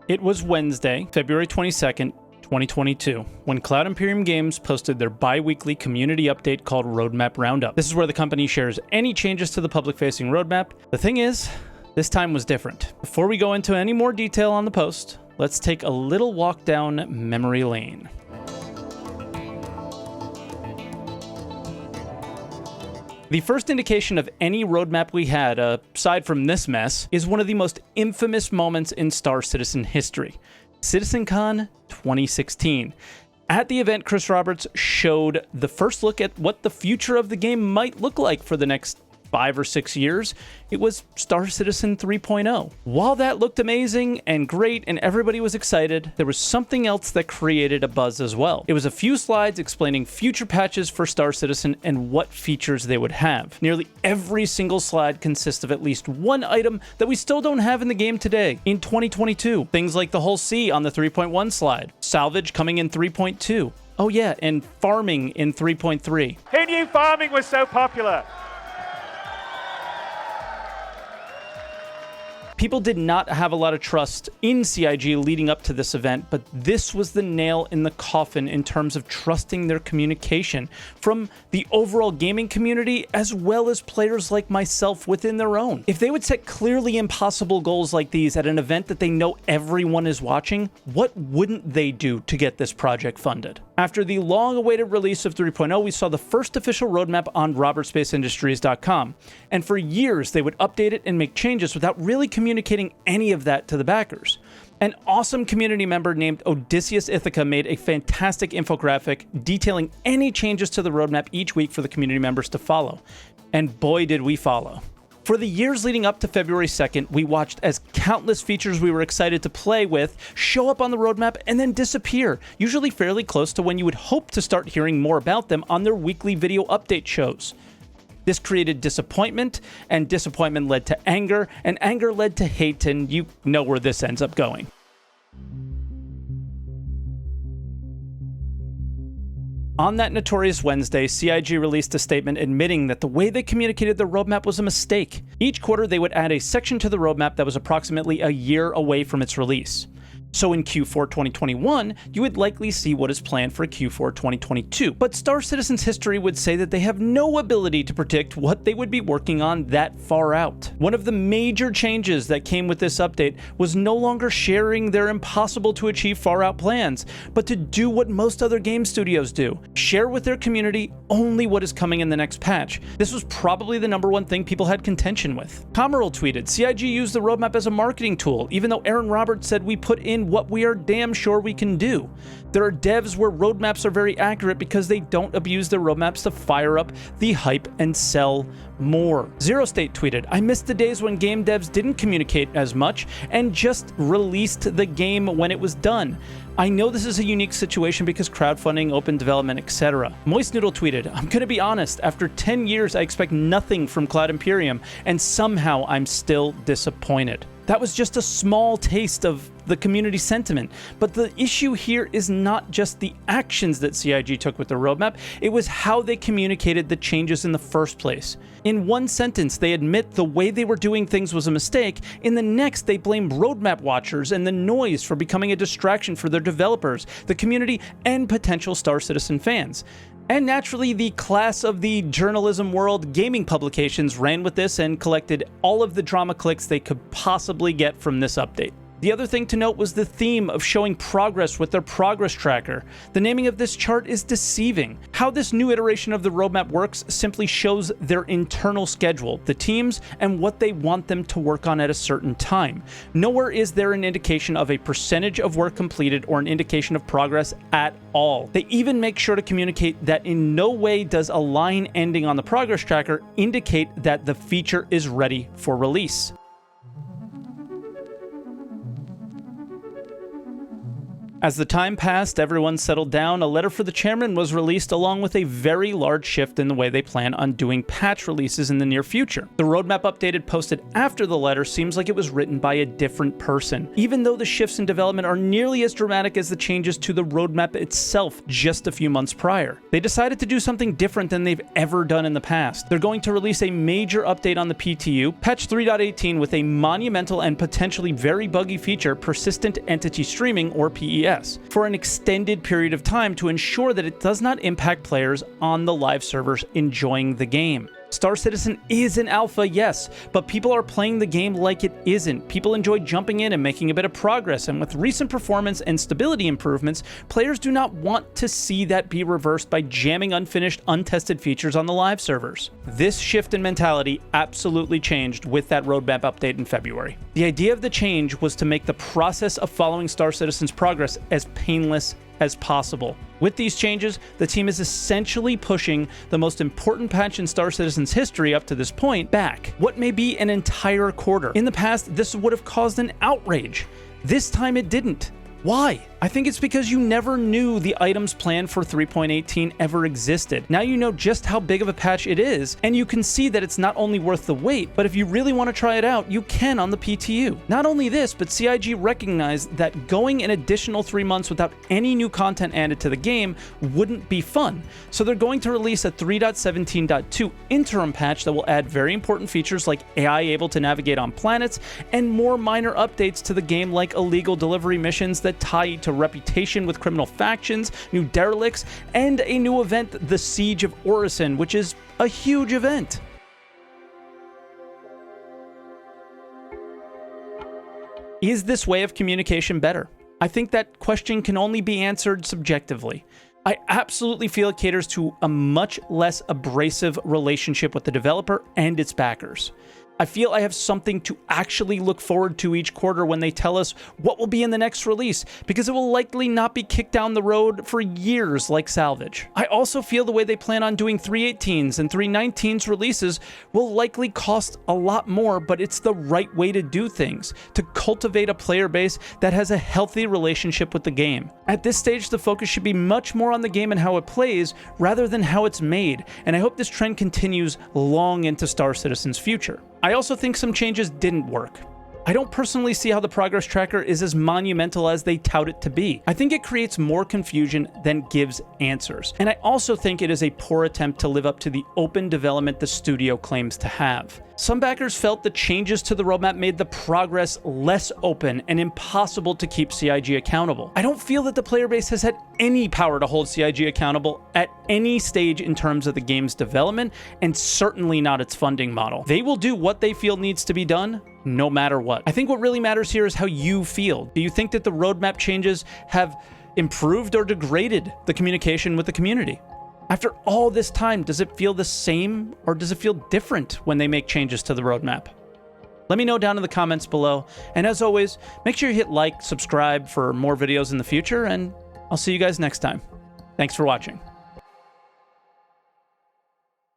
It was Wednesday, February 22nd, 2022, when Cloud Imperium Games posted their bi-weekly community update called Roadmap Roundup. This is where the company shares any changes to the public-facing roadmap. The thing is, this time was different. Before we go into any more detail on the post, let's take a little walk down memory lane. The first indication of any roadmap we had, aside from this mess, is one of the most infamous moments in Star Citizen history. CitizenCon 2016. At the event, Chris Roberts showed the first look at what the future of the game might look like for the next 5 or 6 years. It was Star Citizen 3.0. While that looked amazing and great and everybody was excited, there was something else that created a buzz as well. It was a few slides explaining future patches for Star Citizen and what features they would have. Nearly every single slide consists of at least one item that we still don't have in the game today, in 2022. Things like the whole sea on the 3.1 slide, salvage coming in 3.2. Oh yeah, and farming in 3.3. Who knew farming was so popular? People did not have a lot of trust in CIG leading up to this event, but this was the nail in the coffin in terms of trusting their communication from the overall gaming community as well as players like myself within their own. If they would set clearly impossible goals like these at an event that they know everyone is watching, what wouldn't they do to get this project funded? After the long-awaited release of 3.0, we saw the first official roadmap on robertspaceindustries.com, and for years they would update it and make changes without really communicating any of that to the backers. An awesome community member named Odysseus Ithaca made a fantastic infographic detailing any changes to the roadmap each week for the community members to follow. And boy did we follow. For the years leading up to February 2nd, we watched as countless features we were excited to play with show up on the roadmap and then disappear, usually fairly close to when you would hope to start hearing more about them on their weekly video update shows. This created disappointment, and disappointment led to anger, and anger led to hate, and you know where this ends up going. On that notorious Wednesday, CIG released a statement admitting that the way they communicated the roadmap was a mistake. Each quarter, they would add a section to the roadmap that was approximately a year away from its release. So in Q4 2021, you would likely see what is planned for Q4 2022. But Star Citizen's history would say that they have no ability to predict what they would be working on that far out. One of the major changes that came with this update was no longer sharing their impossible to achieve far out plans, but to do what most other game studios do: share with their community only what is coming in the next patch. This was probably the #1 thing people had contention with. Comerl tweeted, "CIG used the roadmap as a marketing tool, even though Aaron Roberts said we put in what we are damn sure we can do. There are devs where roadmaps are very accurate because they don't abuse their roadmaps to fire up the hype and sell more." Zero State tweeted, "I missed the days when game devs didn't communicate as much and just released the game when it was done. I know this is a unique situation because crowdfunding, open development, etc." Moist Noodle tweeted, "I'm gonna be honest, after 10 years I expect nothing from Cloud Imperium, and somehow I'm still disappointed." That was just a small taste of the community sentiment, but the issue here is not just the actions that CIG took with the roadmap, it was how they communicated the changes in the first place. In one sentence, they admit the way they were doing things was a mistake. In the next, they blame roadmap watchers and the noise for becoming a distraction for their developers, the community, and potential Star Citizen fans. And naturally, the class of the journalism world, gaming publications, ran with this and collected all of the drama clicks they could possibly get from this update. The other thing to note was the theme of showing progress with their progress tracker. The naming of this chart is deceiving. How this new iteration of the roadmap works simply shows their internal schedule, the teams, and what they want them to work on at a certain time. Nowhere is there an indication of a percentage of work completed or an indication of progress at all. They even make sure to communicate that in no way does a line ending on the progress tracker indicate that the feature is ready for release. As the time passed, everyone settled down, a letter for the chairman was released along with a very large shift in the way they plan on doing patch releases in the near future. The roadmap updated posted after the letter seems like it was written by a different person, even though the shifts in development are nearly as dramatic as the changes to the roadmap itself just a few months prior. They decided to do something different than they've ever done in the past. They're going to release a major update on the PTU, patch 3.18, with a monumental and potentially very buggy feature, persistent entity streaming, or PES, for an extended period of time to ensure that it does not impact players on the live servers enjoying the game. Star Citizen is an alpha, yes, but people are playing the game like it isn't. People enjoy jumping in and making a bit of progress, and with recent performance and stability improvements, players do not want to see that be reversed by jamming unfinished, untested features on the live servers. This shift in mentality absolutely changed with that roadmap update in February. The idea of the change was to make the process of following Star Citizen's progress as painless as possible. With these changes, the team is essentially pushing the most important patch in Star Citizen's history up to this point back, what may be an entire quarter. In the past, this would have caused an outrage. This time it didn't. Why? I think it's because you never knew the items planned for 3.18 ever existed. Now you know just how big of a patch it is, and you can see that it's not only worth the wait, but if you really want to try it out, you can on the PTU. Not only this, but CIG recognized that going an additional 3 months without any new content added to the game wouldn't be fun. So they're going to release a 3.17.2 interim patch that will add very important features like AI able to navigate on planets, and more minor updates to the game like illegal delivery missions that tie to reputation with criminal factions, new derelicts, and a new event, the Siege of Orison, which is a huge event. Is this way of communication better? I think that question can only be answered subjectively. I absolutely feel it caters to a much less abrasive relationship with the developer and its backers. I feel I have something to actually look forward to each quarter when they tell us what will be in the next release, because it will likely not be kicked down the road for years like Salvage. I also feel the way they plan on doing 3.18s and 3.19s releases will likely cost a lot more, but it's the right way to do things, to cultivate a player base that has a healthy relationship with the game. At this stage, the focus should be much more on the game and how it plays, rather than how it's made, and I hope this trend continues long into Star Citizen's future. I also think some changes didn't work. I don't personally see how the progress tracker is as monumental as they tout it to be. I think it creates more confusion than gives answers. And I also think it is a poor attempt to live up to the open development the studio claims to have. Some backers felt the changes to the roadmap made the progress less open and impossible to keep CIG accountable. I don't feel that the player base has had any power to hold CIG accountable at any stage in terms of the game's development, and certainly not its funding model. They will do what they feel needs to be done, no matter what. I think what really matters here is how you feel. Do you think that the roadmap changes have improved or degraded the communication with the community? After all this time, does it feel the same or does it feel different when they make changes to the roadmap? Let me know down in the comments below. And as always, make sure you hit like, subscribe for more videos in the future, and I'll see you guys next time. Thanks for watching.